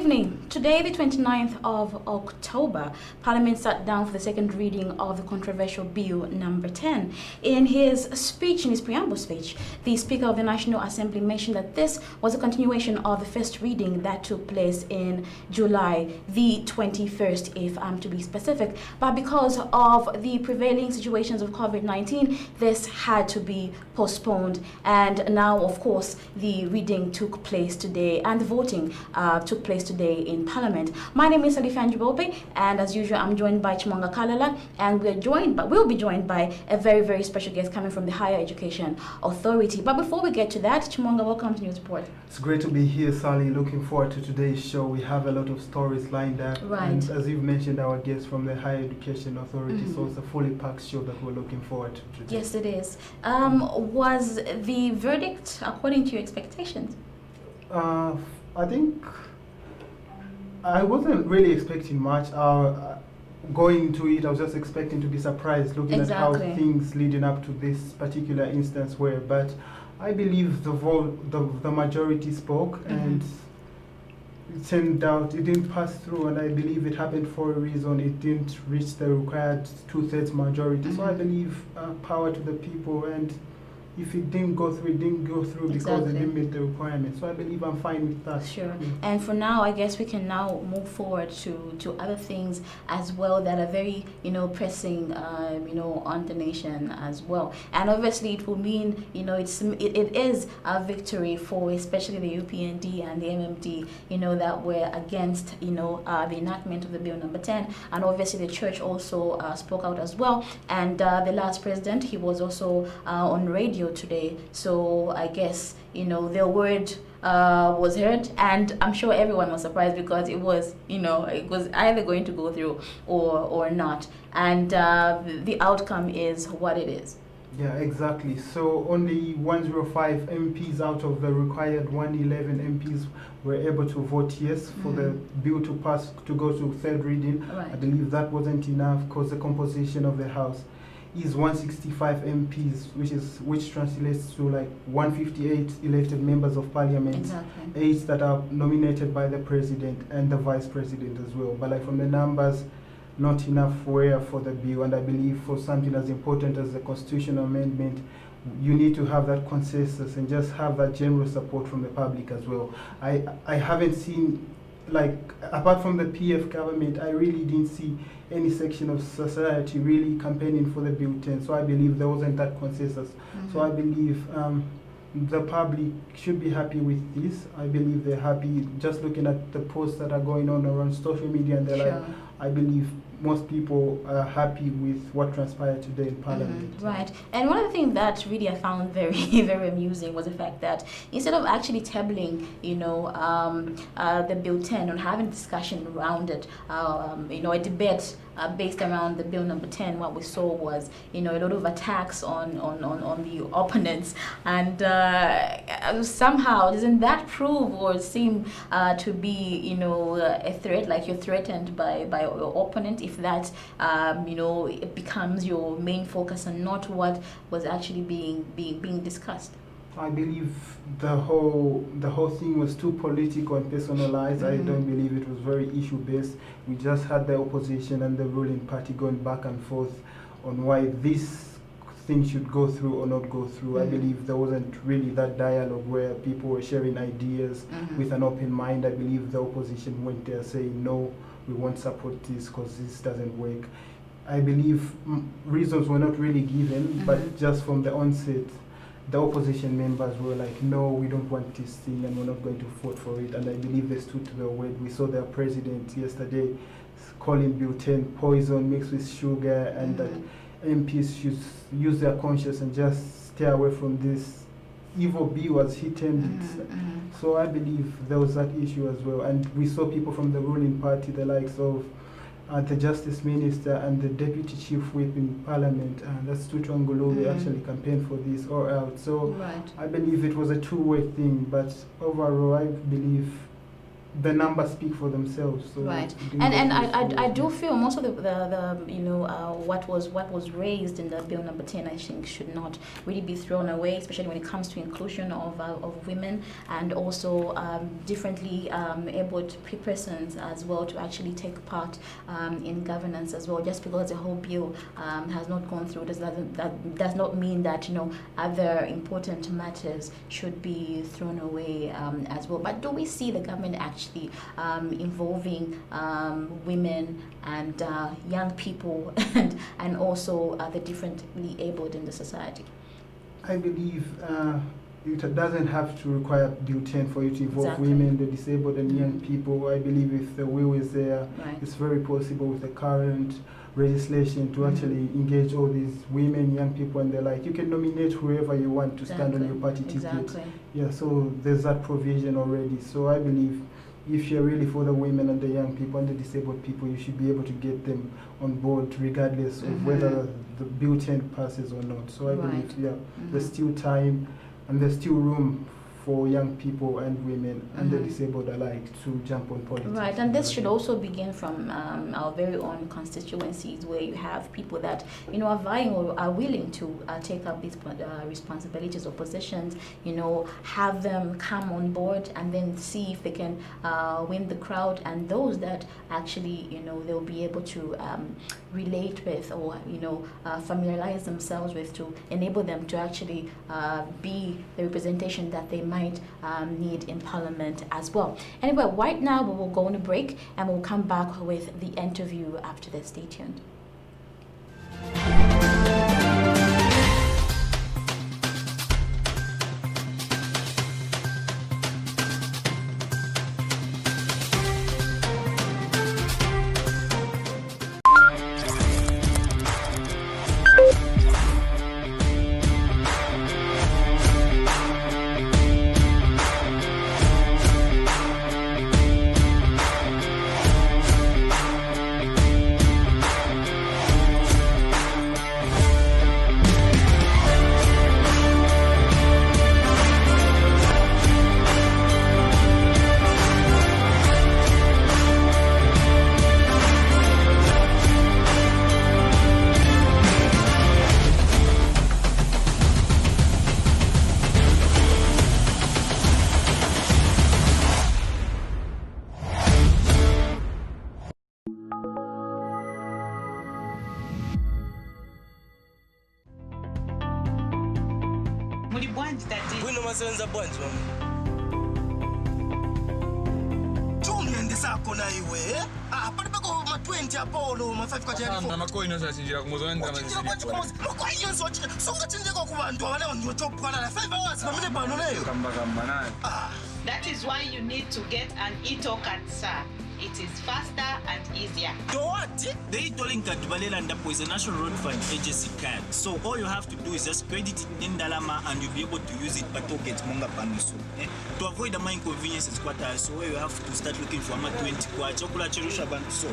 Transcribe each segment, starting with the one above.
evening. Today, the 29th of October, Parliament sat down for the second reading of the controversial Bill number 10. In his preamble speech, the Speaker of the National Assembly mentioned that this was a continuation of the first reading that took place in July the 21st, if I'm to be specific. But because of the prevailing situations of COVID-19, this had to be postponed. And now, of course, the reading took place today and the voting took place today in Parliament. My name is Salifyanji Bweupe, and as usual, I'm joined by Chimwanga Kalala, and we'll be joined by a very, very special guest coming from the Higher Education Authority. But before we get to that, Chimwanga, welcome to News Report. It's great to be here, Sally. Looking forward to today's show. We have a lot of stories lined up. Right. And as you've mentioned, our guest from the Higher Education Authority, so it's a fully packed show that we're looking forward to today. Yes, it is. Was the verdict according to your expectations? I think I wasn't really expecting much. Going into it, I was just expecting to be surprised, looking at how things leading up to this particular instance were. But I believe the majority spoke, and it turned out it didn't pass through, and I believe it happened for a reason. It didn't reach the required 2/3 majority. So I believe power to the people, and if it didn't go through, it didn't go through because it didn't meet the requirements. So I believe I'm fine with that. Sure. And for now, I guess we can now move forward to other things as well that are very, pressing, on the nation as well. And obviously, it will mean, it is a victory for especially the UPND and the MMD, that were against, the enactment of the bill number 10. And obviously, the church also spoke out as well. And the last president, he was also on radio today, so I guess their word was heard, and I'm sure everyone was surprised because it was either going to go through or not, and the outcome is what it is. Yeah, exactly. So only 105 MPs out of the required 111 MPs were able to vote yes for the bill to pass, to go to third reading. Right. I believe that wasn't enough because the composition of the House is 165 MPs, which translates to like 158 elected members of parliament, Exactly. 8 that are nominated by the president and the vice president as well. But like from the numbers, not enough were for the bill, and I believe for something as important as the constitutional amendment, you need to have that consensus and just have that general support from the public as well. I haven't seen, like, apart from the PF government, I really didn't see any section of society really campaigning for the bill 10. So I believe there wasn't that consensus. So I believe the public should be happy with this. I believe they're happy just looking at the posts that are going on around social media, and they're like, I believe most people are happy with what transpired today in Parliament. Right. And one of the things that really I found very, very amusing was the fact that instead of actually tabling, the Bill 10 and having discussion around it, a debate based around the Bill number 10, what we saw was, a lot of attacks on the opponents. And somehow, doesn't that prove or seem to be, a threat, like you're threatened by your opponent, if that, it becomes your main focus and not what was actually being discussed? I believe the whole thing was too political and personalized. I don't believe it was very issue-based. We just had the opposition and the ruling party going back and forth on why this thing should go through or not go through. I believe there wasn't really that dialogue where people were sharing ideas with an open mind. I believe the opposition went there saying, no, we won't support this because this doesn't work. I believe reasons were not really given, but just from the onset, the opposition members were like, no, we don't want this thing and we're not going to vote for it. And I believe they stood to their word. We saw their president yesterday calling Bill 10 poison mixed with sugar, and that MPs should use their conscience and just stay away from this evil bill, as he termed it. So I believe there was that issue as well. And we saw people from the ruling party, the likes of the Justice Minister and the Deputy Chief Whip in Parliament, that's Tutu Angulu, actually campaigned for this or out. So I believe it was a two-way thing, but overall I believe the numbers speak for themselves. So right, and I do feel most of the what was raised in the bill number 10, I think, should not really be thrown away, especially when it comes to inclusion of women and also differently abled persons as well to actually take part in governance as well. Just because the whole bill has not gone through that does not mean that other important matters should be thrown away as well. But do we see the government actually involving women and young people and also the differently abled in the society? I believe it doesn't have to require Bill 10 for you to involve Exactly. women, the disabled and young people. I believe if the will is there, Right. it's very possible with the current legislation to actually engage all these women, young people, and they're like, you can nominate whoever you want to stand on your party ticket. Exactly. Yeah, so there's that provision already. So I believe if you're really for the women and the young people and the disabled people, you should be able to get them on board regardless of whether the Bill 10 passes or not. So I believe, there's still time and there's still room for young people and women and the disabled alike to jump on politics. Right, and this should also begin from our very own constituencies, where you have people that are vying or are willing to take up these responsibilities or positions. Have them come on board and then see if they can win the crowd, and those that actually they'll be able to relate with or familiarize themselves with, to enable them to actually be the representation that they might need in Parliament as well. Anyway, right now we will go on a break and we'll come back with the interview after this. Stay tuned. Bwino masenza bwanji mama. Chumende sako na iwe. Pali pako ma 20 apolo ma 5 kwa jari. Na makoino sashinjira kumuzonda mazizira. Makoino sochike. Songa chinjeko kubantu abale ndio chopana na 5 hours mamene pano leyo. Kamba nani. That is why you need to get an e-token, sir. It is faster and easier. So what? The e-tolling card is a National Road Fund agency card. So all you have to do is just credit it in Dalama and you'll be able to use it per token Monga Paniso. To avoid the inconveniences, so you have to start looking for ama 20 kwa chakula cherusha bantu so.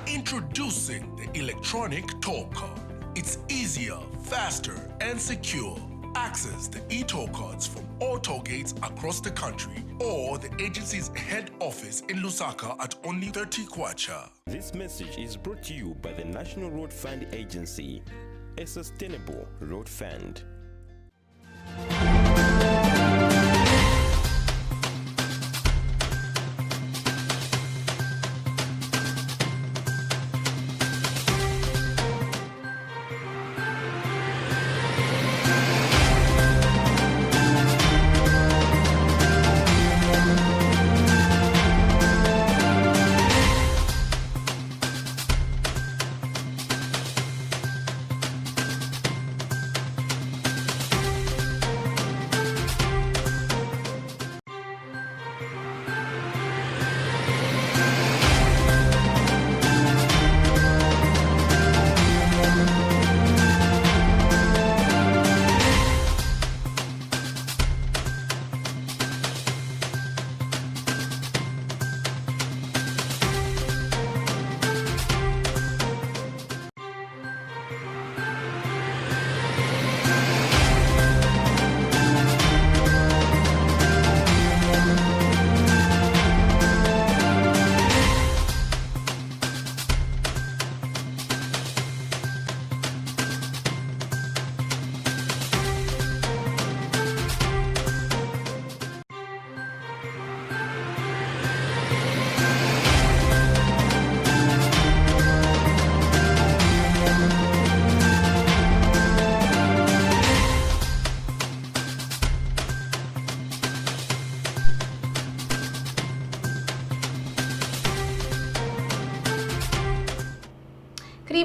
Introducing the electronic toll card. It's easier, faster, and secure. Access the e-toll cards from all toll gates across the country or the agency's head office in Lusaka at only 30 kwacha. This message is brought to you by the National Road Fund Agency, a sustainable road fund.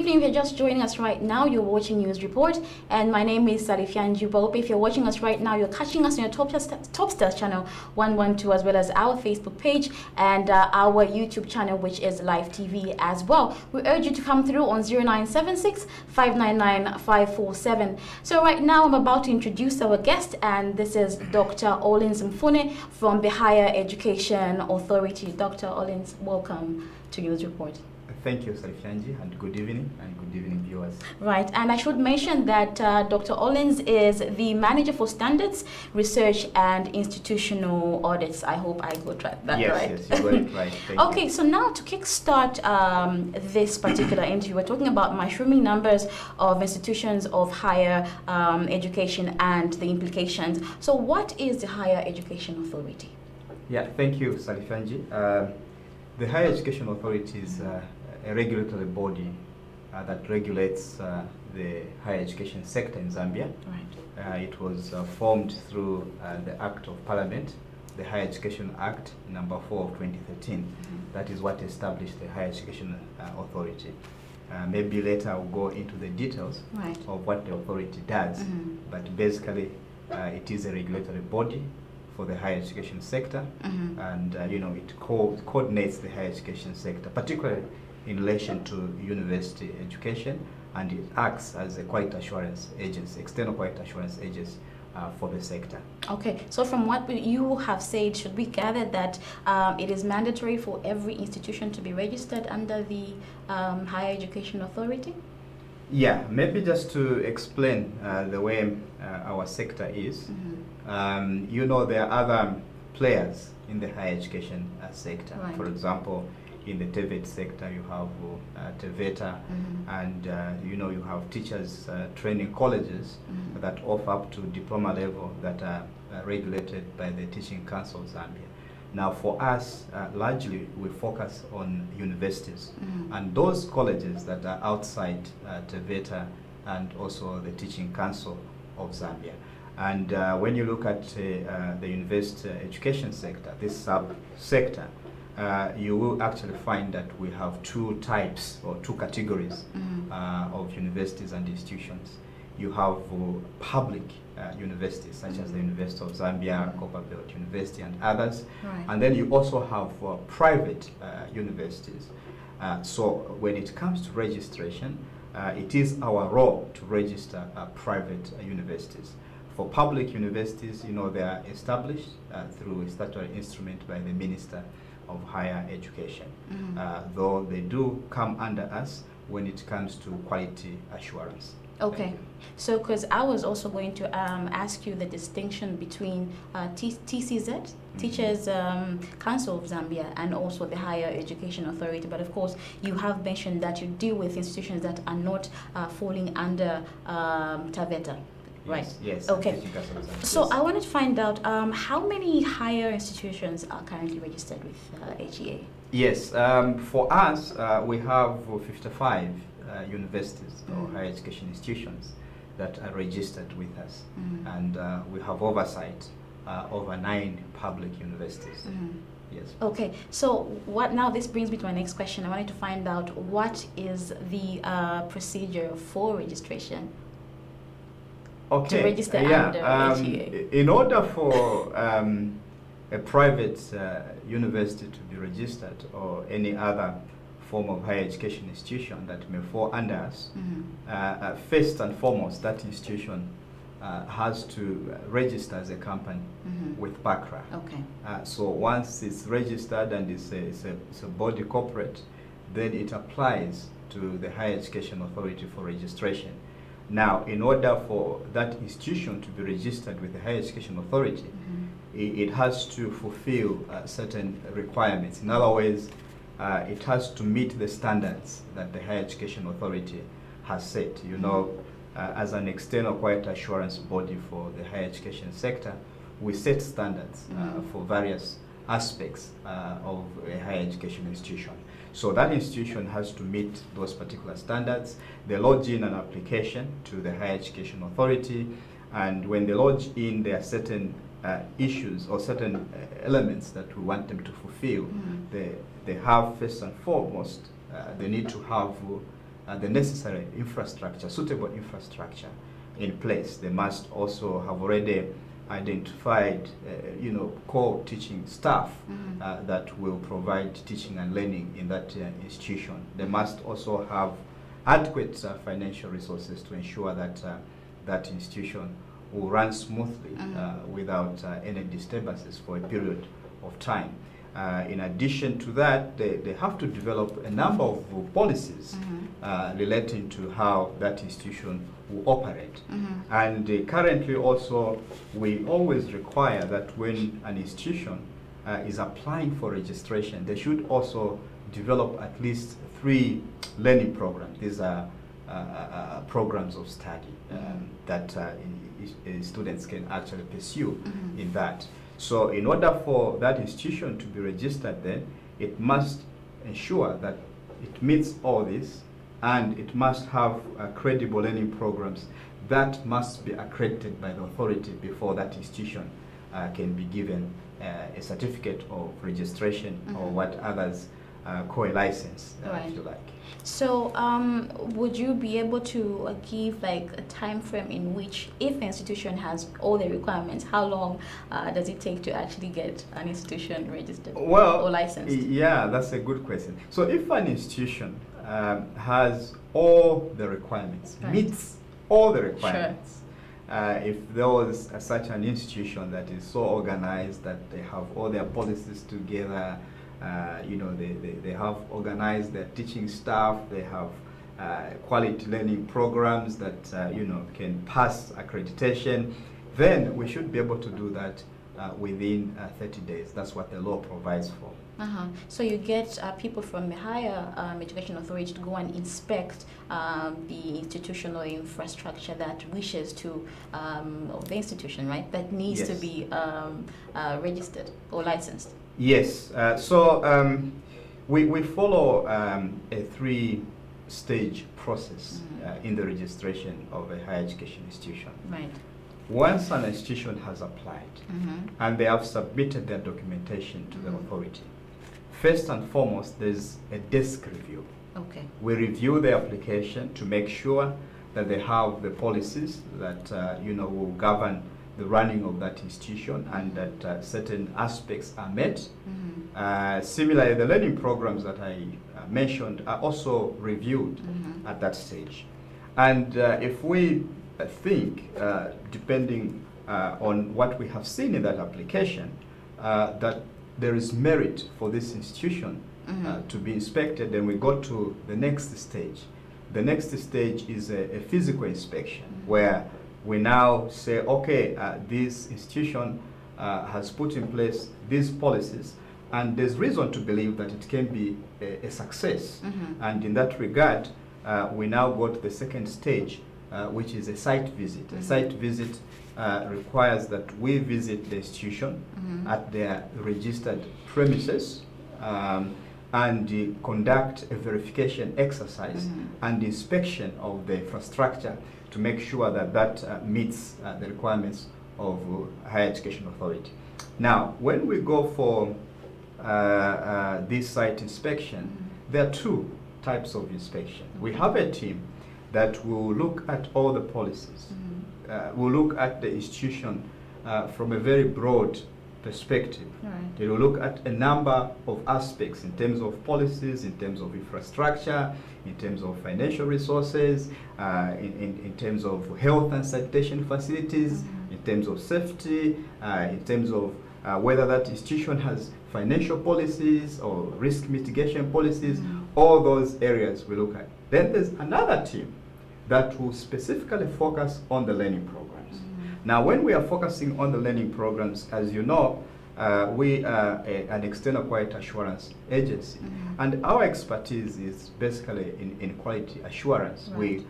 evening. If you're just joining us right now, you're watching News Report, and my name is Salifyanji. Bweupe. If you're watching us right now, you're catching us on your Top Stars channel 112, as well as our Facebook page and our YouTube channel, which is Live TV as well. We urge you to come through on 0976 599 547. So right now, I'm about to introduce our guest, and this is Dr. Audits Mfune from the Higher Education Authority. Dr. Audits, welcome to News Report. Thank you, Salifyanji, and good evening viewers. Right, and I should mention that Dr. Audits is the Manager for Standards, Research and Institutional Audits. I hope I got that right. Yes, you got it right. Thank okay, you. so now to kickstart this particular interview, we're talking about mushrooming numbers of institutions of higher education and the implications. So what is the Higher Education Authority? Yeah, thank you, Salifyanji. The Higher Education Authority is a regulatory body that regulates the higher education sector in Zambia. Right. It was formed through the Act of Parliament, the Higher Education Act number 4 of 2013. That is what established the Higher Education Authority. Maybe later I'll go into the details Right. of what the authority does, but basically it is a regulatory body for the higher education sector, and it coordinates the higher education sector, particularly in relation to university education, and it acts as a quality assurance agency, external quality assurance agency for the sector. Okay, so from what you have said, should we gather that it is mandatory for every institution to be registered under the Higher Education Authority? Yeah, maybe just to explain the way our sector is. There are other players in the higher education sector. Right. For example, in the TVET sector, you have TVETA, and you have teachers training colleges that offer up to diploma level that are regulated by the Teaching Council of Zambia. Now, for us, largely we focus on universities and those colleges that are outside TVETA and also the Teaching Council of Zambia. And when you look at the university education sector, this sub-sector, you will actually find that we have two types or two categories of universities and institutions. You have public universities, such as the University of Zambia, Copperbelt University, and others. Right. And then you also have private universities. So when it comes to registration, it is our role to register private universities. For public universities, they are established through a statutory instrument by the Minister of Higher Education, though they do come under us when it comes to quality assurance. Okay, so because I was also going to ask you the distinction between TCZ, Teachers Council of Zambia, and also the Higher Education Authority. But of course, you have mentioned that you deal with institutions that are not falling under TVETA. Right. Yes. Okay. So I wanted to find out how many higher institutions are currently registered with HEA? Yes. For us, we have 55 universities or higher education institutions that are registered with us, and we have oversight over 9 public universities. Yes. Okay, so what now? This brings me to my next question. I wanted to find out what is the procedure for registration. Okay. To register under HEA. In order for a private university to be registered, or any other form of higher education institution that may fall under us, first and foremost, that institution has to register as a company with BACRA. Okay. So once it's registered and it's a body corporate, then it applies to the Higher Education Authority for registration. Now, in order for that institution to be registered with the Higher Education Authority, it has to fulfill certain requirements. In other words, it has to meet the standards that the Higher Education Authority has set. As an external quality assurance body for the higher education sector, we set standards for various aspects of a higher education institution. So that institution has to meet those particular standards. They lodge in an application to the Higher Education Authority, and when they lodge in, there are certain issues or certain elements that we want them to fulfill. They have, first and foremost, they need to have the necessary infrastructure, suitable infrastructure in place. They must also have already identified, core teaching staff that will provide teaching and learning in that institution. They must also have adequate financial resources to ensure that that institution will run smoothly without any disturbances for a period of time. In addition to that, they have to develop a number of policies relating to how that institution will operate. And currently also, we always require that when an institution is applying for registration, they should also develop at least 3 learning programs. These are programs of study that students can actually pursue in that. So in order for that institution to be registered, then it must ensure that it meets all this, and it must have credible learning programs that must be accredited by the authority before that institution can be given a certificate of registration or what others call a license, if you like. So would you be able to give like a time frame in which, if an institution has all the requirements, how long does it take to actually get an institution registered or licensed? Yeah, that's a good question. So if an institution has all the requirements, meets all the requirements, if there was such an institution that is so organized that they have all their policies together, they have organized their teaching staff, they have quality learning programs that can pass accreditation, then we should be able to do that within 30 days. That's what the law provides for. So you get people from the higher education authority to go and inspect the institutional infrastructure that wishes to, of the institution, right? That needs to be registered or licensed. Yes. We follow a 3-stage process in the registration of a higher education institution. Right. Once an institution has applied and they have submitted their documentation to the authority, first and foremost, there's a desk review. Okay. We review the application to make sure that they have the policies that will govern the running of that institution and that certain aspects are met. Similarly, the learning programs that I mentioned are also reviewed at that stage. And if we think, depending on what we have seen in that application, that there is merit for this institution to be inspected, then we go to the next stage. The next stage is a physical inspection where we now say, okay, this institution has put in place these policies, and there's reason to believe that it can be a success. And in that regard, we now go to the second stage, which is a site visit. A site visit requires that we visit the institution at their registered premises and conduct a verification exercise and inspection of the infrastructure to make sure that that meets the requirements of higher education authority. Now, when we go for this site inspection, there are 2 types of inspection. We have a team that will look at all the policies. Will look at the institution from a very broad perspective. They will look at a number of aspects in terms of policies, in terms of infrastructure, in terms of financial resources, in terms of health and sanitation facilities, in terms of safety, in terms of whether that institution has financial policies or risk mitigation policies. All those areas we look at. Then there's another team that will specifically focus on the learning programs. Now, when we are focusing on the learning programs, as you know, we are an external quality assurance agency, and our expertise is basically in quality assurance. We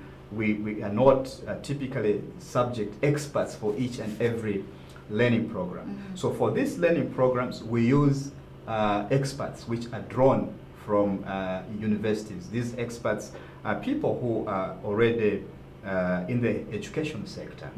are not typically subject experts for each and every learning program. So for these learning programs, we use experts which are drawn from universities. These experts are people who are already in the education sector,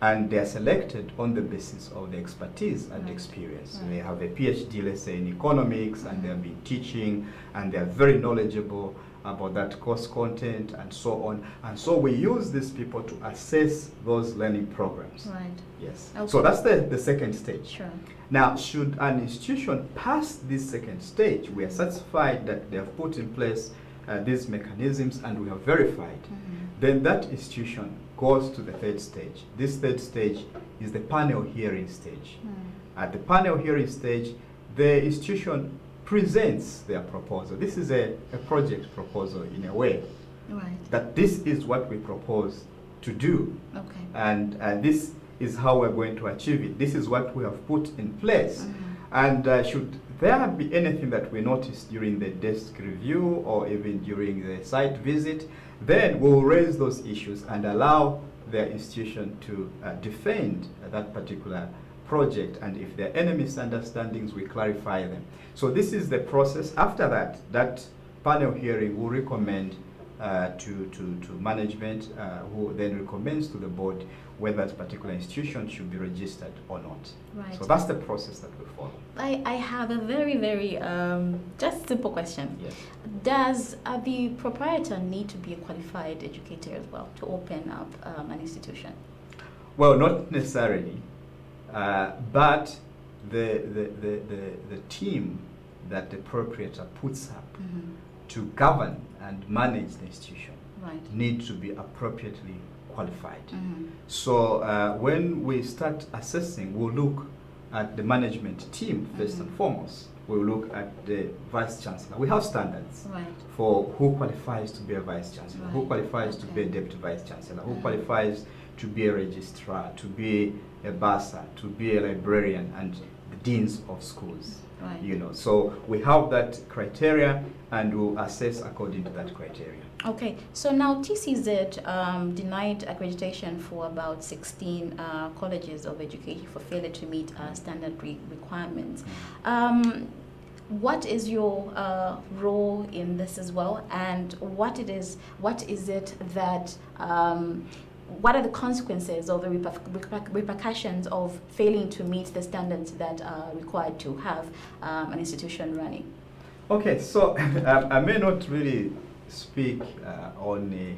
and they are selected on the basis of the expertise and experience. They have a PhD, let's say, in economics, and they have been teaching, and they are very knowledgeable about that course content, and so on. And so we use these people to assess those learning programs. Right. Yes. Okay. So that's the second stage. Sure. Now, should an institution pass this second stage, we are satisfied that they have put in place these mechanisms and we have verified, then that institution goes to the third stage. This third stage is the panel hearing stage. At the panel hearing stage, the institution presents their proposal. This is a project proposal in a way, Right. that this is what we propose to do. Okay. And this is how we're going to achieve it. This is what we have put in place. And should there be anything that we notice during the desk review or even during the site visit, then we'll raise those issues and allow the institution to defend that particular project. And if there are any misunderstandings, we clarify them. So this is the process. After that, that panel hearing will recommend to management, who then recommends to the board whether that particular institution should be registered or not. Right. So that's the process that we follow. I have a very, very just simple question. Yes. Does the proprietor need to be a qualified educator as well to open up an institution? Well, not necessarily, but the team that the proprietor puts up to govern and manage the institution Right. need to be appropriately qualified. So when we start assessing, we'll look at the management team first and foremost. We'll look at the vice chancellor. We have standards Right. for who qualifies to be a vice chancellor, who Right. qualifies to be a deputy vice chancellor, who qualifies to be a registrar, to be a bursar, to be a librarian, and the deans of schools. Right. You know, so we have that criteria, and we'll assess according to that criteria. Okay, so now TCZ denied accreditation for about 16 colleges of education for failure to meet standard requirements. What is your role in this as well, and what is it that what are the consequences or the repercussions of failing to meet the standards that are required to have an institution running? Okay, so I may not really speak on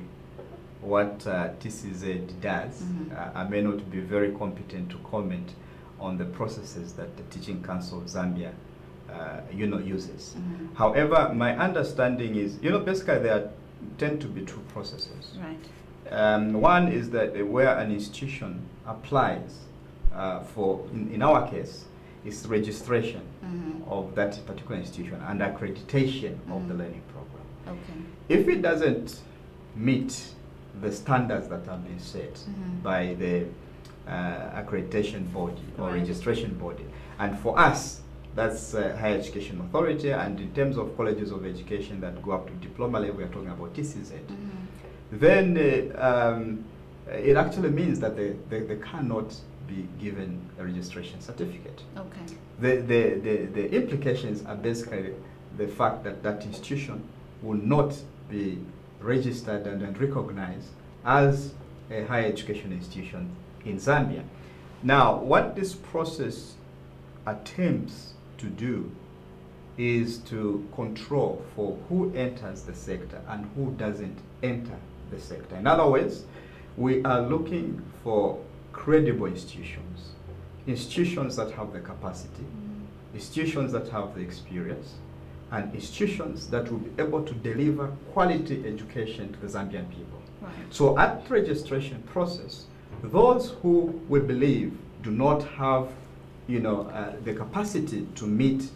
what TCZ does. I may not be very competent to comment on the processes that the Teaching Council of Zambia uses. However, my understanding is, basically there tend to be two processes. Right. One is that where an institution applies for, in our case, is registration of that particular institution and accreditation of the learning program. Okay. If it doesn't meet the standards that have been set by the accreditation body or Right. registration body, and for us, that's Higher Education Authority, and in terms of colleges of education that go up to diploma level, we are talking about TCZ, then it actually means that they cannot be given a registration certificate. Okay. The implications are basically the fact that that institution will not be registered and recognized as a higher education institution in Zambia. Now, what this process attempts to do is to control for who enters the sector and who doesn't enter the sector. In other words, we are looking for credible institutions, institutions that have the capacity, institutions that have the experience, and institutions that will be able to deliver quality education to the Zambian people. Right. So at the registration process, those who we believe do not have the capacity to meet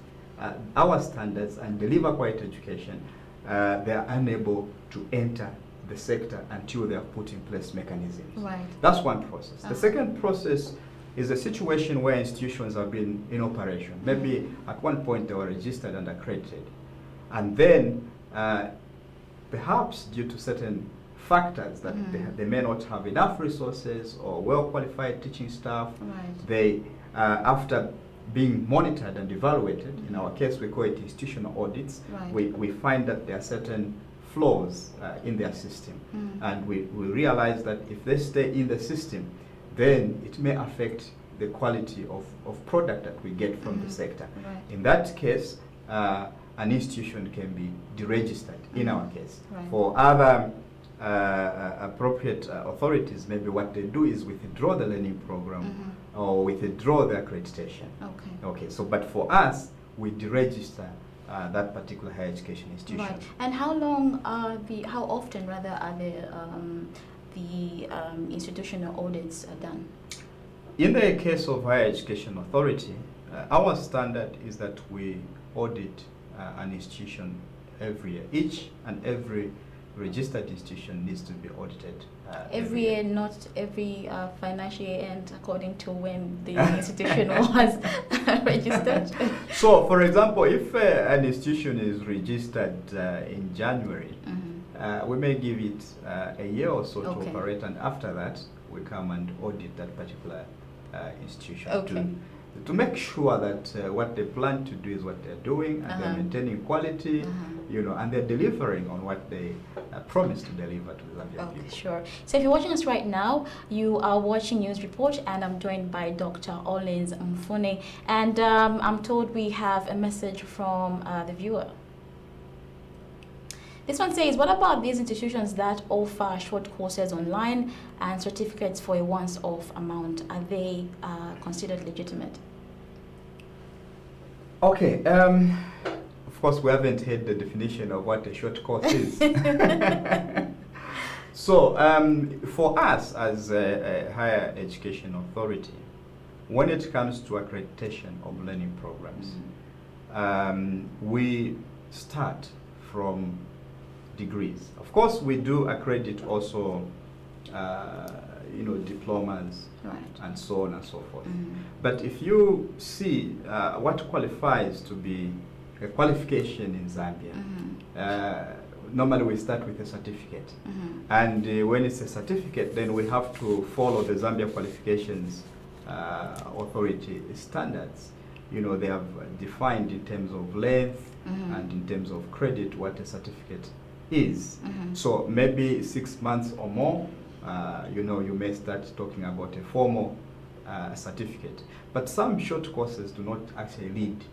our standards and deliver quality education, they are unable to enter the sector until they have put in place mechanisms. Right. That's one process. The second process is a situation where institutions have been in operation. Maybe at one point they were registered and accredited. And then perhaps due to certain factors that they may not have enough resources or well-qualified teaching staff, Right. they, after being monitored and evaluated, in our case we call it institutional audits, Right. we find that there are certain flaws in their system. And we realize that if they stay in the system, then it may affect the quality of product that we get from the sector. Right. In that case, an institution can be deregistered in our case. Right. For other appropriate authorities, maybe what they do is withdraw the learning program or withdraw the accreditation. Okay. Okay, so but for us, we deregister that particular higher education institution. Right. And how often rather are the institutional audits done? In the case of higher education authority, our standard is that we audit an institution every year. Each and every registered institution needs to be audited Every year, not every financial year end, according to when the institution was registered. So, for example, if an institution is registered in January, we may give it a year or so to operate, and after that, we come and audit that particular institution to make sure that what they plan to do is what they're doing, and they're maintaining quality, you know, and they're delivering on what they promised to deliver to the Zambian people. Sure. So if you're watching us right now, you are watching News Report, and I'm joined by Dr. Ollins Mfune, and I'm told we have a message from the viewer. This one says, what about these institutions that offer short courses online and certificates for a once-off amount? Are they considered legitimate? Okay. Of course, we haven't heard the definition of what a short course is. So, for us as a higher education authority, when it comes to accreditation of learning programs, we start from degrees. Of course, we do accredit also, you know, diplomas and so on and so forth. But if you see what qualifies to be a qualification in Zambia, normally we start with a certificate. And when it's a certificate, then we have to follow the Zambia Qualifications Authority standards. You know, they have defined in terms of length and in terms of credit what a certificate is. So maybe 6 months or more, you know, you may start talking about a formal certificate. But some short courses do not actually lead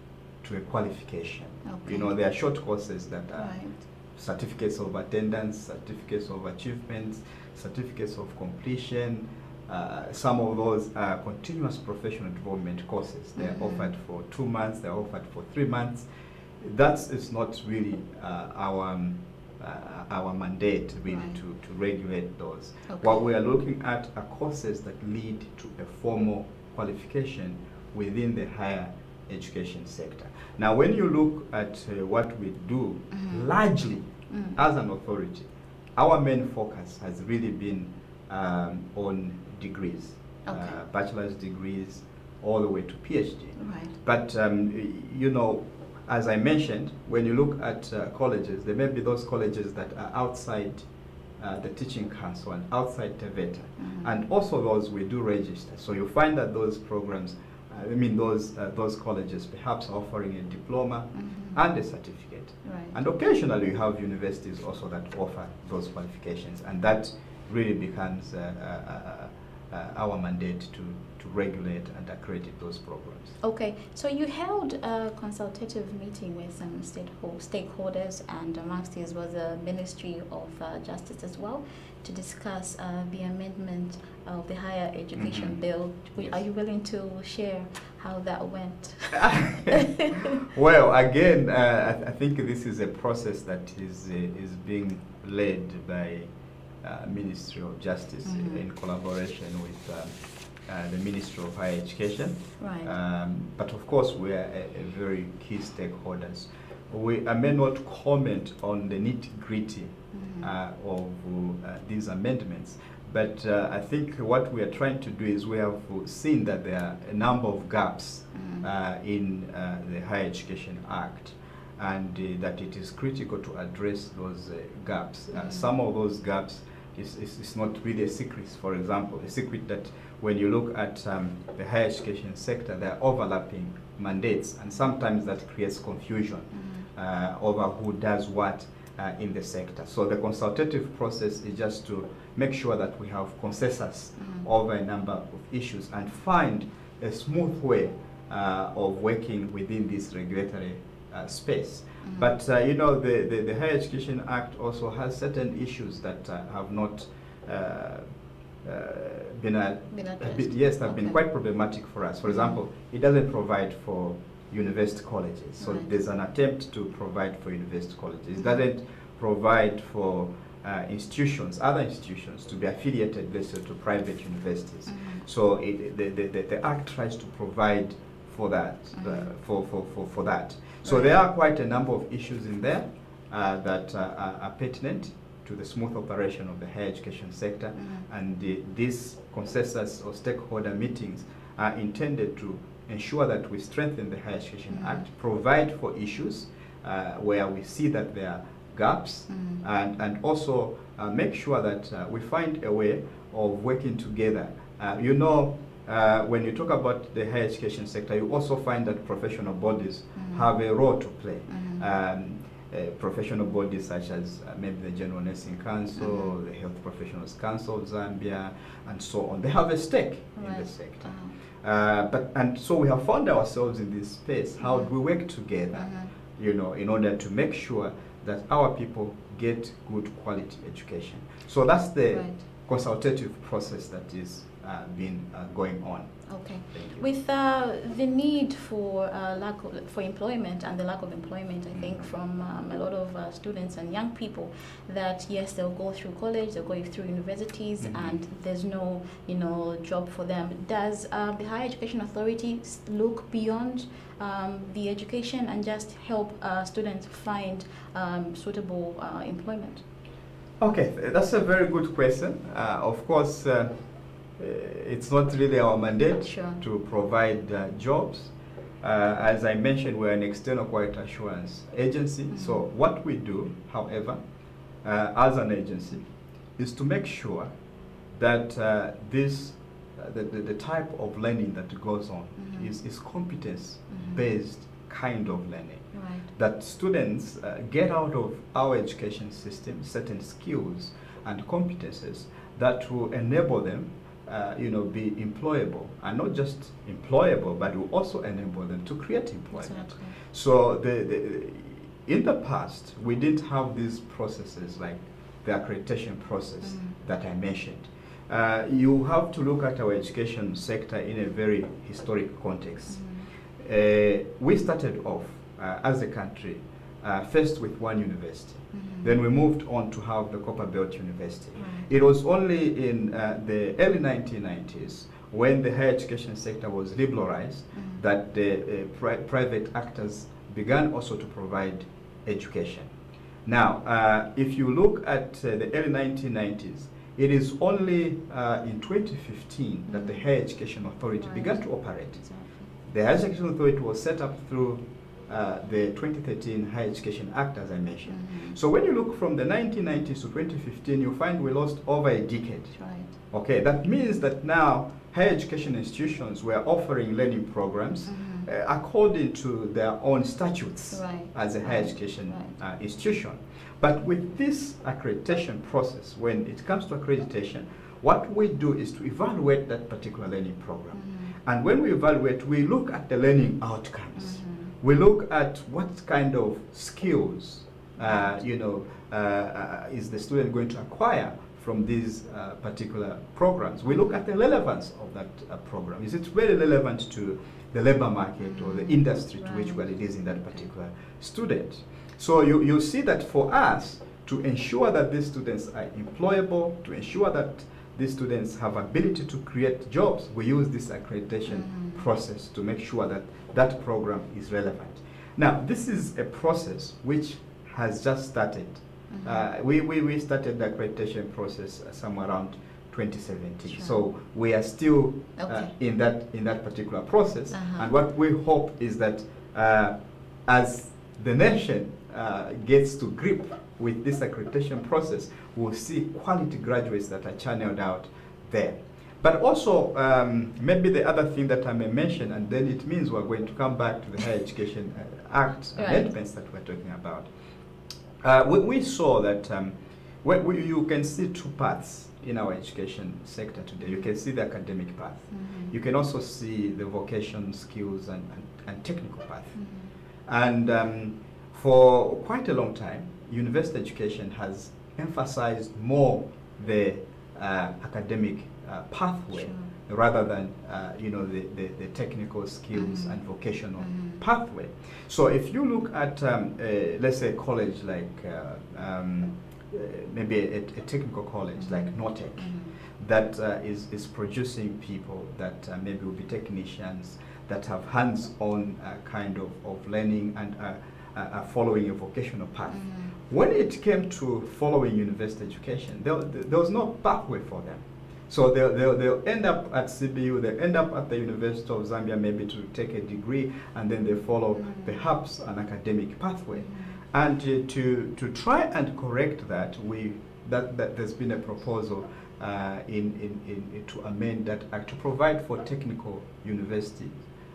to a qualification. You know, there are short courses that are certificates of attendance, certificates of achievements, certificates of completion. Some of those are continuous professional development courses. They are offered for 2 months, they are offered for 3 months. That is not really our mandate really to regulate those. What we are looking at are courses that lead to a formal qualification within the higher education sector. Now, when you look at what we do, largely as an authority, our main focus has really been on degrees, bachelor's degrees, all the way to PhD. But you know, as I mentioned, when you look at colleges, there may be those colleges that are outside the teaching council and outside TVETA, and also those we do register. So you find that those programs, those colleges perhaps are offering a diploma and a certificate. And occasionally you have universities also that offer those qualifications, and that really becomes our mandate to regulate and accredit those programs. Okay, so you held a consultative meeting with some stakeholders, and amongst these was the Ministry of Justice as well, to discuss the amendment of the Higher Education Bill. Are you willing to share how that went? Well, again, I think this is a process that is being led by Ministry of Justice in collaboration with the Ministry of Higher Education. But of course, we are a very key stakeholders. I may not comment on the nitty-gritty of these amendments, but I think what we are trying to do is we have seen that there are a number of gaps in the Higher Education Act, and that it is critical to address those gaps. Some of those gaps is not really a secret. For example, a secret that when you look at the higher education sector, there are overlapping mandates, and sometimes that creates confusion over who does what in the sector. So the consultative process is just to make sure that we have consensus over a number of issues and find a smooth way of working within this regulatory space. But you know, the Higher Education Act also has certain issues that have not been addressed. have been quite problematic for us. For example, it doesn't provide for university colleges. So there's an attempt to provide for university colleges. It doesn't provide for institutions, other institutions, to be affiliated, let's say, to private universities. So the Act tries to provide for that, for that. So there are quite a number of issues in there that are pertinent to the smooth operation of the higher education sector, and these consensus or stakeholder meetings are intended to ensure that we strengthen the Higher Education Act, provide for issues where we see that there are gaps, and also make sure that we find a way of working together. You know, when you talk about the higher education sector, you also find that professional bodies have a role to play. Professional bodies such as maybe the General Nursing Council, the Health Professionals Council of Zambia, and so on. They have a stake in the sector. And so we have found ourselves in this space. How do we work together, you know, in order to make sure that our people get good quality education? So that's the consultative process that is been going on. Okay. With the need for for employment and the lack of employment, I think from a lot of students and young people, that yes, they'll go through college, they'll go through universities, and there's no, you know, job for them. Does the Higher Education Authority look beyond the education and just help students find suitable employment? Okay, that's a very good question. Of course, it's not really our mandate to provide jobs. As I mentioned, we're an external quality assurance agency. So what we do, however, as an agency, is to make sure that the type of learning that goes on is competence-based kind of learning. That students get out of our education system certain skills and competences that will enable them you know, be employable, and not just employable, but will also enable them to create employment. So in the past, we didn't have these processes like the accreditation process that I mentioned. You have to look at our education sector in a very historic context. We started off as a country first with one university. Then we moved on to have the Copper Belt University. It was only in the early 1990s, when the higher education sector was liberalized, that the private actors began also to provide education. Now, if you look at the early 1990s, it is only in 2015 that the Higher Education Authority began to operate. The Higher Education Authority was set up through the 2013 Higher Education Act, as I mentioned. So when you look from the 1990s to 2015, you find we lost over a decade. Okay, that means that now higher education institutions were offering learning programs according to their own statutes as a higher education institution. But with this accreditation process, when it comes to accreditation, what we do is to evaluate that particular learning program. And when we evaluate, we look at the learning outcomes. We look at what kind of skills, you know, is the student going to acquire from these particular programs. We look at the relevance of that program. Is it very relevant to the labor market or the industry to which well it is in that particular student? So you see that for us, to ensure that these students are employable, to ensure that these students have ability to create jobs, we use this accreditation process to make sure that that program is relevant. Now, this is a process which has just started. We started the accreditation process somewhere around 2017. So we are still in that particular process. And what we hope is that as the nation gets to grip with this accreditation process, we'll see quality graduates that are channeled out there. But also, maybe the other thing that I may mention, and then it means we're going to come back to the Higher Education Act amendments that we're talking about. We saw that you can see two paths in our education sector today. You can see the academic path. You can also see the vocation, skills, and technical path. And for quite a long time, university education has emphasized more the academic pathway rather than the technical skills and vocational pathway. So if you look at let's say a college like maybe a technical college like Nortec that is producing people that maybe will be technicians that have hands-on kind of learning and following a vocational path. When it came to following university education, there was no pathway for them. So they'll end up at CBU, they'll end up at the University of Zambia maybe to take a degree, and then they follow perhaps an academic pathway. And to try and correct that, that there's been a proposal to amend that act to provide for technical universities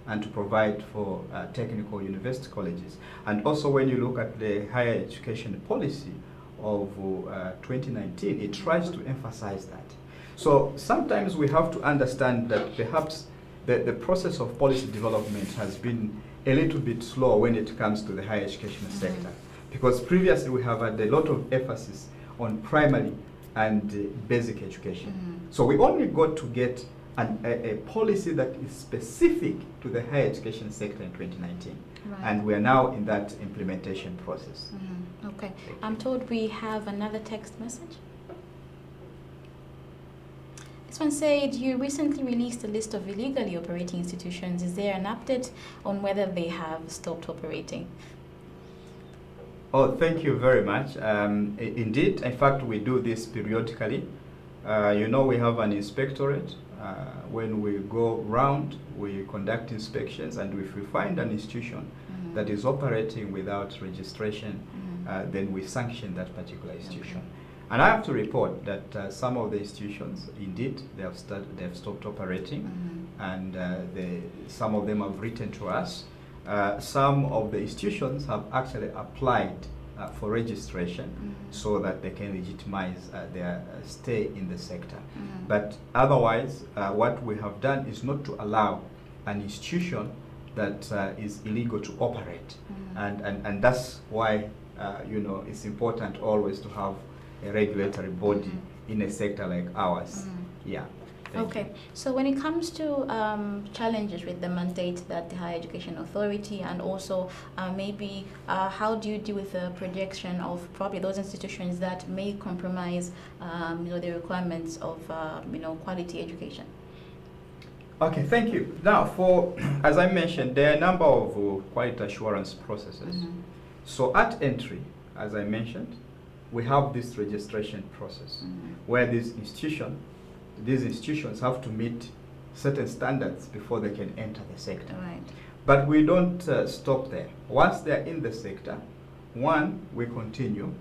and to provide for technical university colleges. And also when you look at the higher education policy of 2019, it tries to emphasize that. So sometimes we have to understand that perhaps the process of policy development has been a little bit slow when it comes to the higher education sector. Because previously we have had a lot of emphasis on primary and basic education. So we only got to get a policy that is specific to the higher education sector in 2019. Right. And we are now in that implementation process. Okay. I'm told we have another text message. This one said, you recently released a list of illegally operating institutions. Is there an update on whether they have stopped operating? Oh, thank you very much. Indeed, in fact, we do this periodically. We have an inspectorate. When we go round, we conduct inspections, and if we find an institution that is operating without registration, then we sanction that particular institution. And I have to report that some of the institutions, indeed, they have stopped operating, and some of them have written to us. Some of the institutions have actually applied for registration so that they can legitimize their stay in the sector. But otherwise, what we have done is not to allow an institution that is illegal to operate. And that's why it's important always to have a regulatory body in a sector like ours. Yeah. Okay, so when it comes to challenges with the mandate that the Higher Education Authority, and also maybe how do you deal with the projection of probably those institutions that may compromise the requirements of quality education? Okay, thank you. Now, as I mentioned, there are a number of quality assurance processes. So at entry, as I mentioned, we have this registration process where these institutions have to meet certain standards before they can enter the sector. Right. But we don't stop there. Once they're in the sector, we continue.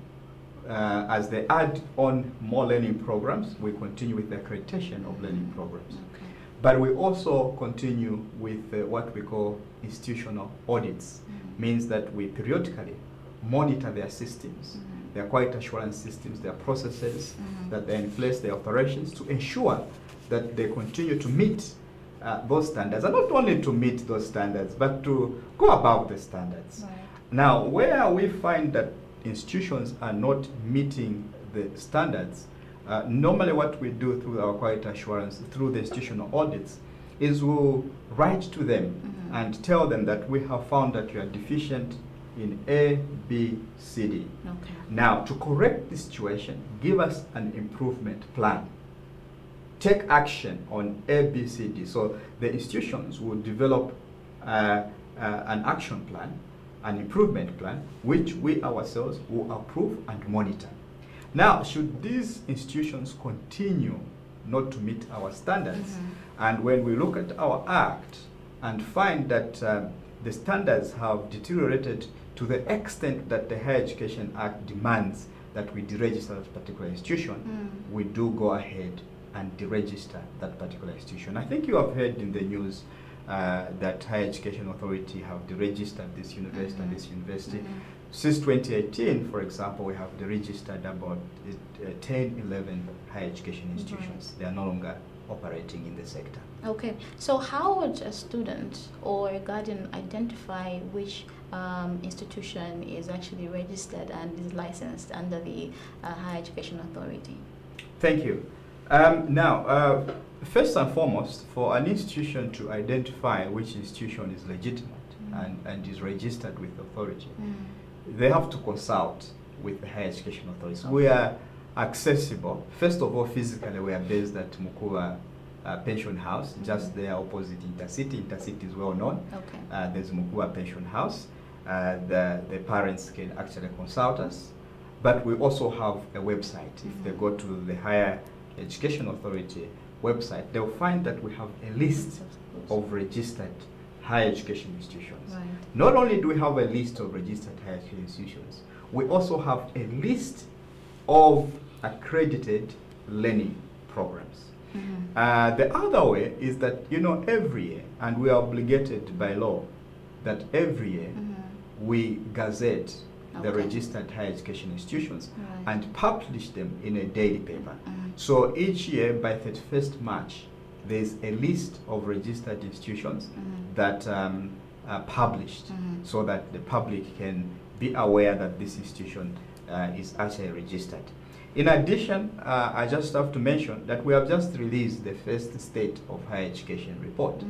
As they add on more learning programs, we continue with the accreditation of learning programs. Okay. But we also continue with what we call institutional audits. Means that we periodically monitor their systems, their quality assurance systems, their processes, that they're in place, their operations, to ensure that they continue to meet those standards, and not only to meet those standards, but to go above the standards. Right. Now, where we find that institutions are not meeting the standards, normally what we do through our quality assurance, through the institutional audits, is we'll write to them and tell them that we have found that you are deficient in A, B, C, D. Okay. Now, to correct the situation, give us an improvement plan. Take action on A, B, C, D. So the institutions will develop an action plan, an improvement plan, which we ourselves will approve and monitor. Now, should these institutions continue not to meet our standards, and when we look at our act and find that the standards have deteriorated to the extent that the Higher Education Act demands that we deregister that particular institution, we do go ahead and deregister that particular institution. I think you have heard in the news that Higher Education Authority have deregistered this university and this university. Since 2018, for example, we have deregistered about 10, 11 higher education institutions. They are no longer operating in the sector. Okay, so how would a student or a guardian identify which institution is actually registered and is licensed under the Higher Education Authority? Thank you. Now, first and foremost, for an institution to identify which institution is legitimate and is registered with authority, they have to consult with the Higher Education Authority. Okay. We are accessible. First of all, physically, we are based at Mukua Pension House, just there opposite Intercity. Intercity is well known. Okay. There's Mukua Pension House. The parents can actually consult us. But we also have a website. If they go to the Higher Education Authority website, they'll find that we have a list of registered higher education institutions. Right. Not only do we have a list of registered higher education institutions, we also have a list of accredited learning programs. The other way is that, every year, and we are obligated by law that every year we gazette the registered higher education institutions and publish them in a daily paper. So each year by 31st March, there's a list of registered institutions that are published so that the public can be aware that this institution is actually registered. In addition, I just have to mention that we have just released the first State of Higher Education report.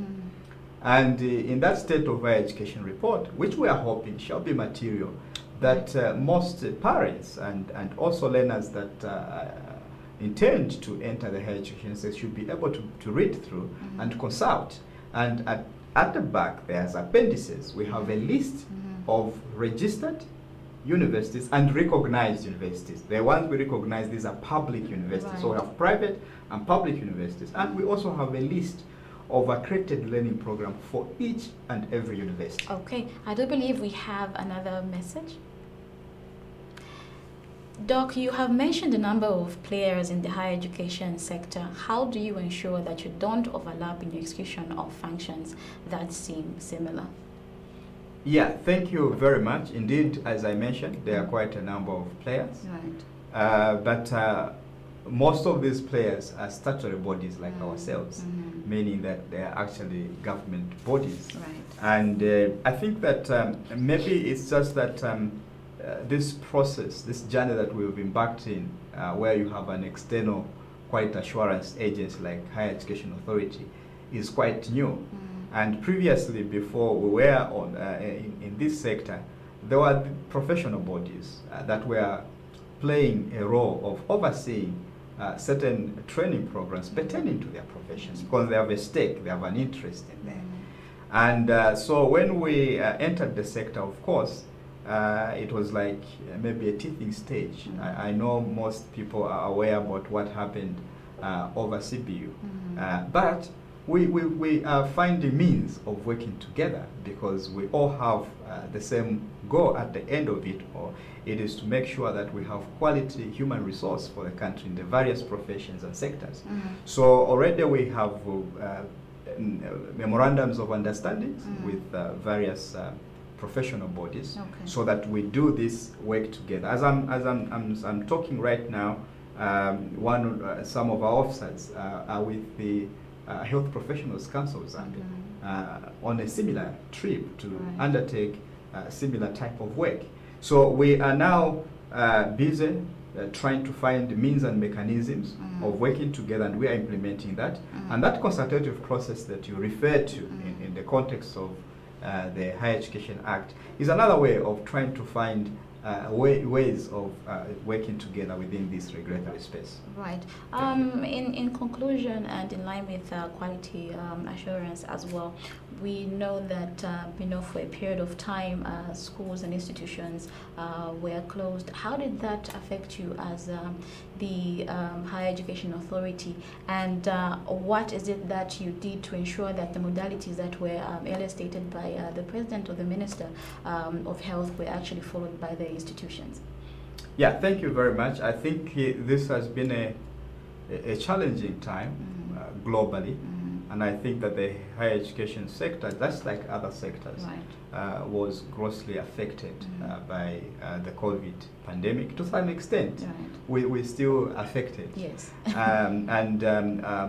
And in that State of Higher Education report, which we are hoping shall be material that most parents and also learners that intend to enter the higher education sector should be able to read through and consult. And at the back, there's appendices. We have a list of registered universities and recognized universities. The ones we recognize, these are public universities. So we have private and public universities. And we also have a list of accredited learning program for each and every university. Okay, I do believe we have another message. Doc, you have mentioned the number of players in the higher education sector. How do you ensure that you don't overlap in your execution of functions that seem similar? Yeah, thank you very much. Indeed, as I mentioned, there are quite a number of players. Right. But most of these players are statutory bodies like ourselves, meaning that they are actually government bodies. Right. And I think that maybe it's just that this process, this journey that we've embarked in, where you have an external quality assurance agency like Higher Education Authority, is quite new. And previously, before we were on in this sector, there were professional bodies that were playing a role of overseeing certain training programs pertaining to their professions, because they have a stake, they have an interest in them. And so when we entered the sector, of course, it was like maybe a teething stage. I know most people are aware about what happened over CBU, but we are finding means of working together because we all have the same goal at the end of it, or it is to make sure that we have quality human resource for the country in the various professions and sectors. So already we have memorandums of understandings with various professional bodies, so that we do this work together. As I'm talking right now, some of our officers are with the Health Professionals Council of Zambia on a similar trip to undertake a similar type of work. So we are now busy trying to find means and mechanisms of working together, and we are implementing that. And that consultative process that you referred to in the context of the Higher Education Act is another way of trying to find ways of working together within this regulatory space. Right. In conclusion and in line with quality assurance as well, we know that for a period of time schools and institutions were closed. How did that affect you as the Higher Education Authority, and what is it that you did to ensure that the modalities that were earlier stated by the President or the Minister of Health were actually followed by the institutions? Yeah, thank you very much. I think this has been a challenging time globally, And I think that the higher education sector, just like other sectors, Right. was grossly affected by the COVID pandemic to some extent. Right. We're still affected. Yes.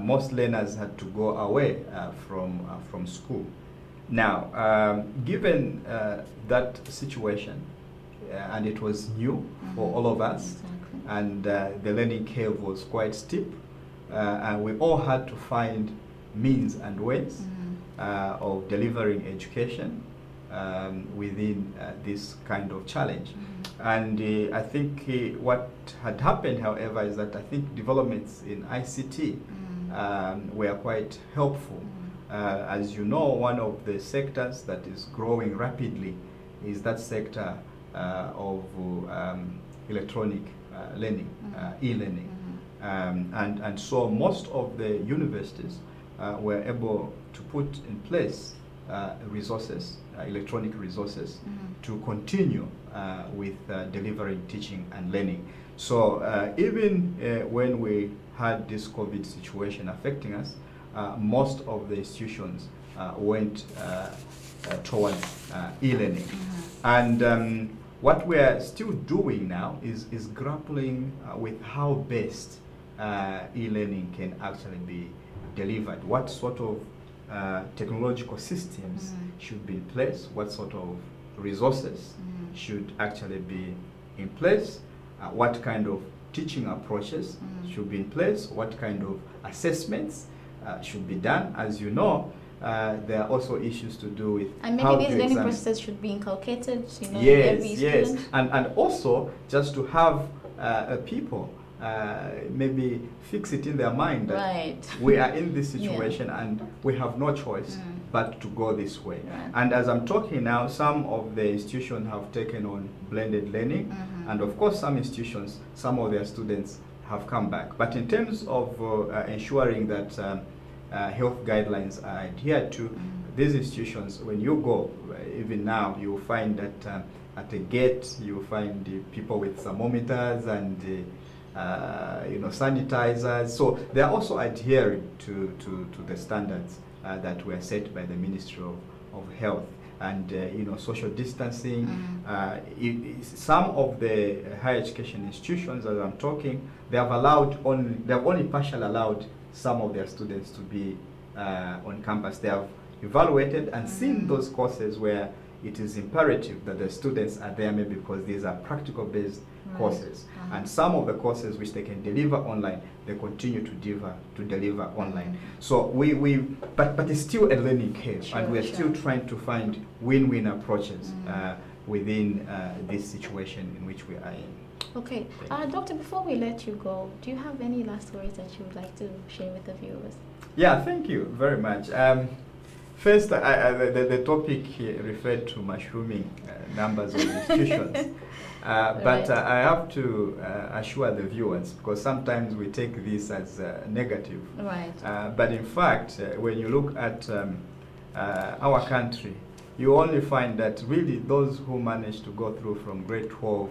Most learners had to go away from school. Now, given that situation, and it was new for all of us, Exactly. and the learning curve was quite steep, and we all had to find means and ways of delivering education within this kind of challenge. And I think what had happened, however, is that I think developments in ICT were quite helpful. As you know, one of the sectors that is growing rapidly is that sector of electronic learning, e-learning. And so most of the universities were able to put in place resources, electronic resources, to continue with delivering teaching and learning. So even when we had this COVID situation affecting us, most of the institutions went towards e-learning. And what we are still doing now is grappling with how best e-learning can actually be delivered. What sort of technological systems should be in place? What sort of resources should actually be in place? What kind of teaching approaches should be in place? What kind of assessments should be done? As you know, there are also issues to do with And how maybe to these learning examine. processes should be inculcated, in every Yes, student. and also just to have people maybe fix it in their mind that Right. we are in this situation and we have no choice but to go this way. Right. And as I'm talking now, some of the institutions have taken on blended learning, and of course some institutions, some of their students have come back. But in terms of ensuring that health guidelines are adhered to, these institutions, when you go, even now, you'll find that at the gate, you'll find the people with thermometers and sanitizers. So they are also adhering to the standards that were set by the Ministry of Health. And social distancing. Some of the higher education institutions, as I'm talking, they have only partially allowed some of their students to be on campus. They have evaluated and seen those courses where it is imperative that the students are there, maybe because these are practical based courses. And some of the courses which they can deliver online, they continue to deliver online. So but it's still a learning curve, and we're still trying to find win-win approaches within this situation in which we are in. Okay. Doctor, before we let you go, do you have any last words that you would like to share with the viewers? Yeah, thank you very much. First, the topic here referred to mushrooming numbers of institutions. But I have to assure the viewers, because sometimes we take this as negative. Right. But in fact, when you look at our country, you only find that really those who manage to go through from grade 12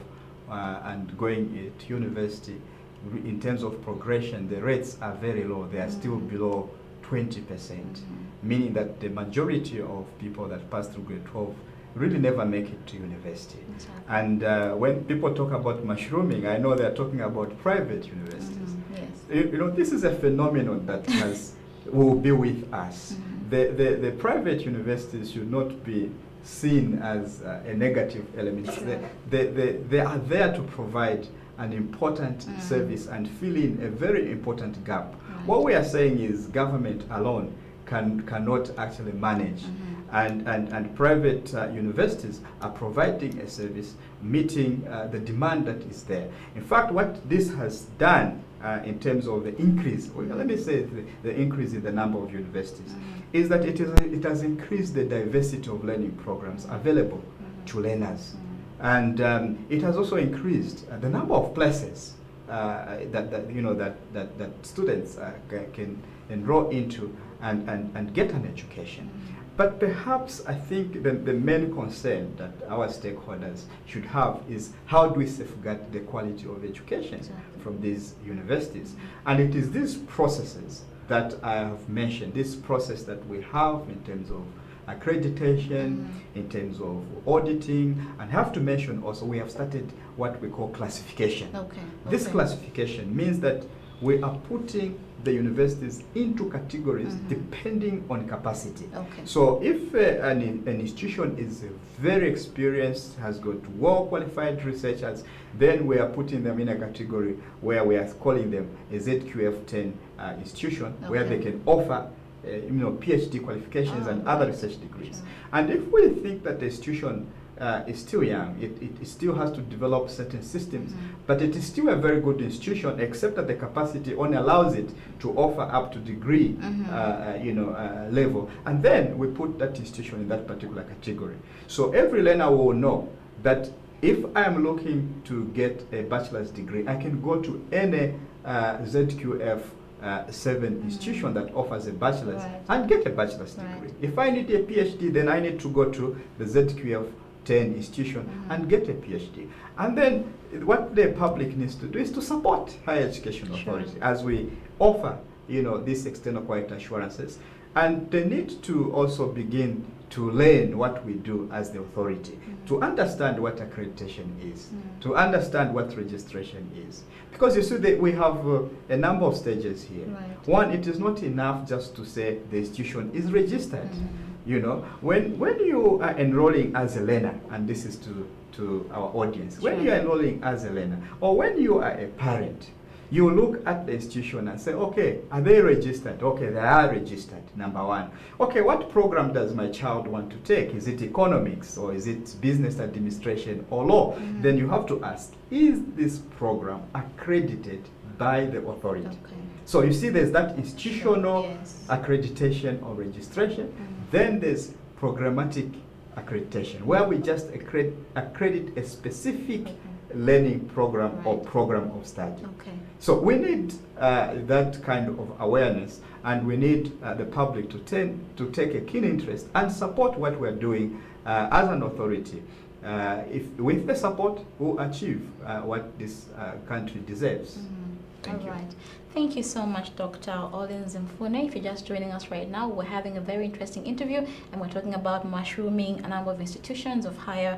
and going to university, in terms of progression, the rates are very low. They are still below 20%, meaning that the majority of people that pass through grade 12 really never make it to university. Exactly. And when people talk about mushrooming, I know they're talking about private universities. Yes. This is a phenomenon that will be with us. The private universities should not be seen as a negative element. They are there to provide an important service and fill in a very important gap. Right. What we are saying is government alone cannot actually manage. And private universities are providing a service meeting the demand that is there. In fact, what this has done in terms of the increase, let me say the increase in the number of universities, is that it has increased the diversity of learning programs available to learners. And it has also increased the number of places that students can enroll into and get an education. But perhaps I think the main concern that our stakeholders should have is how do we safeguard the quality of education from these universities? And it is these processes that I have mentioned, this process that we have in terms of accreditation, in terms of auditing, and have to mention also we have started what we call classification. Okay. This classification means that we are putting the universities into categories depending on capacity. Okay. So if an institution is very experienced, has got well-qualified researchers, then we are putting them in a category where we are calling them a ZQF 10 institution, where they can offer PhD qualifications and other research degrees. Sure. And if we think that the institution is still young, it still has to develop certain systems, but it is still a very good institution, except that the capacity only allows it to offer up to degree level. And then we put that institution in that particular category. So every learner will know that if I am looking to get a bachelor's degree, I can go to any ZQF 7 institution that offers a bachelor's and get a bachelor's degree. If I need a PhD, then I need to go to the ZQF 10 institution and get a PhD. And then what the public needs to do is to support higher education authority as we offer, these external quality assurances. And they need to also begin to learn what we do as the authority, to understand what accreditation is, to understand what registration is. Because you see that we have a number of stages here. One, it is not enough just to say the institution is registered. When you are enrolling as a learner, and this is to our audience, when you are enrolling as a learner, or when you are a parent, you look at the institution and say, okay, are they registered? Okay, they are registered, number one. Okay, what program does my child want to take? Is it economics, or is it business administration or law? Then you have to ask, is this program accredited by the authority? So you see there's that institutional accreditation or registration. Then there's programmatic accreditation, where we just accredit a specific learning program or program of study. So we need that kind of awareness, and we need the public to take a keen interest and support what we're doing as an authority. If with the support, we'll achieve what this country deserves. Thank you. Thank you so much, Dr. Audits Mfune. If you're just joining us right now, we're having a very interesting interview, and we're talking about mushrooming a number of institutions of higher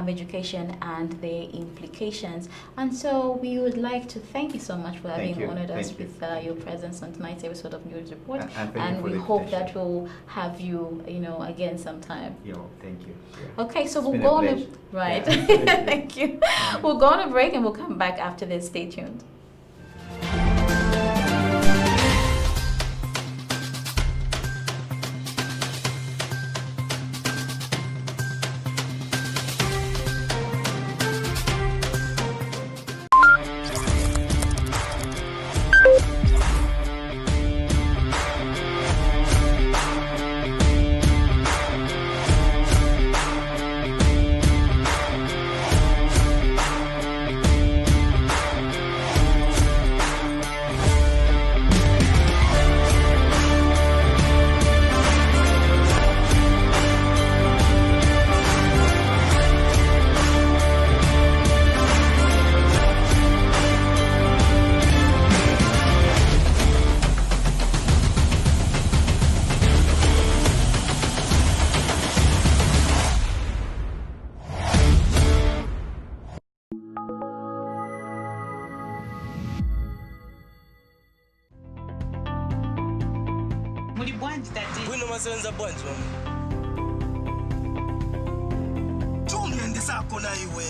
education and their implications. And so we would like to thank you so much for having honored us with your presence on tonight's episode of News Report. And we hope that we'll have you, again sometime. Thank you. Okay, so we'll go on Thank you. We'll go on a break and we'll come back after this. Stay tuned. Masenza bwanji mama. Tumiende sako na iwe.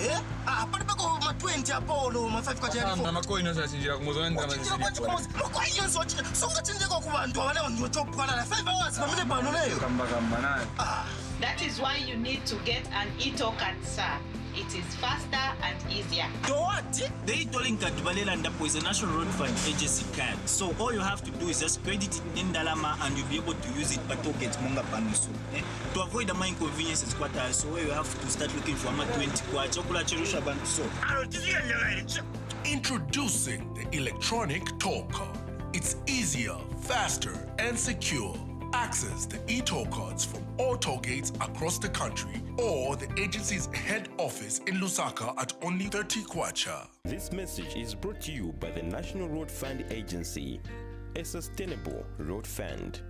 Pali pako ma 20 apolo ma 5 kwa jari. Mama ko ino sasinjira kumuzonda mazili. Mako iyo songa chinjeko kubantu abale ondotopwana na 5 hours pamene pano leyo. Kamba naye. That is why you need to get an e-talk at SAR. It is faster and easier. What? The e-tolling card is a National Road Fund agency card. So all you have to do is just credit it in Dalama and you'll be able to use it per token Monga Paniso. To avoid the inconveniences, so you have to start looking for 20 so. Introducing the electronic toll card. It's easier, faster, and secure. Access the e-toll cards from all toll gates across the country or the agency's head office in Lusaka at only 30 kwacha. This message is brought to you by the National Road Fund Agency, a sustainable road fund.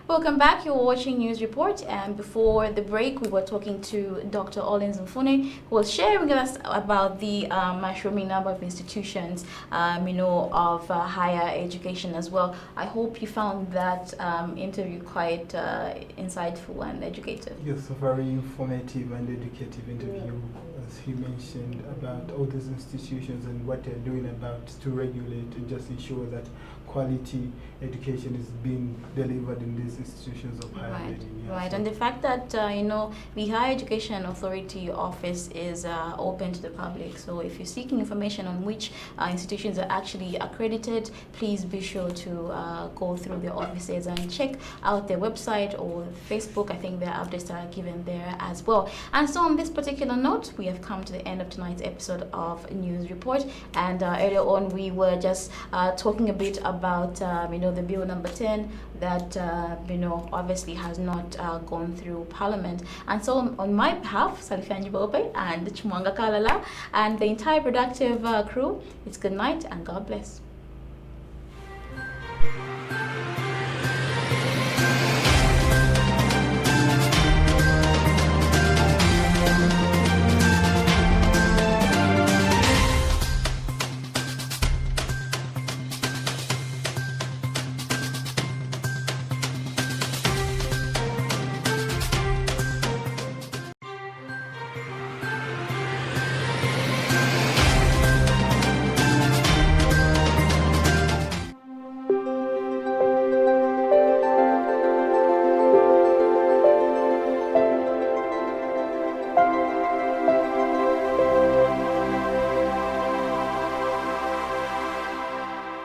Welcome back. You're watching News Report, and before the break, we were talking to Dr. Mfune, who was sharing with us about the mushrooming number of institutions, of higher education as well. I hope you found that interview quite insightful and educative. Yes, a very informative and educative interview, as he mentioned about all these institutions and what they're doing about to regulate and just ensure that quality education is being delivered in these institutions of higher learning. Yes. Right, and the fact that the Higher Education Authority office is open to the public. So if you're seeking information on which institutions are actually accredited, please be sure to go through the offices and check out their website or Facebook. I think their updates are given there as well. And so on this particular note, we have come to the end of tonight's episode of News Report. And earlier on, we were just talking a bit about the bill number 10 that obviously has not gone through Parliament. And so on my behalf, Salifyanji Bweupe and Chimwanga Kalala and the entire productive crew, it's good night and God bless.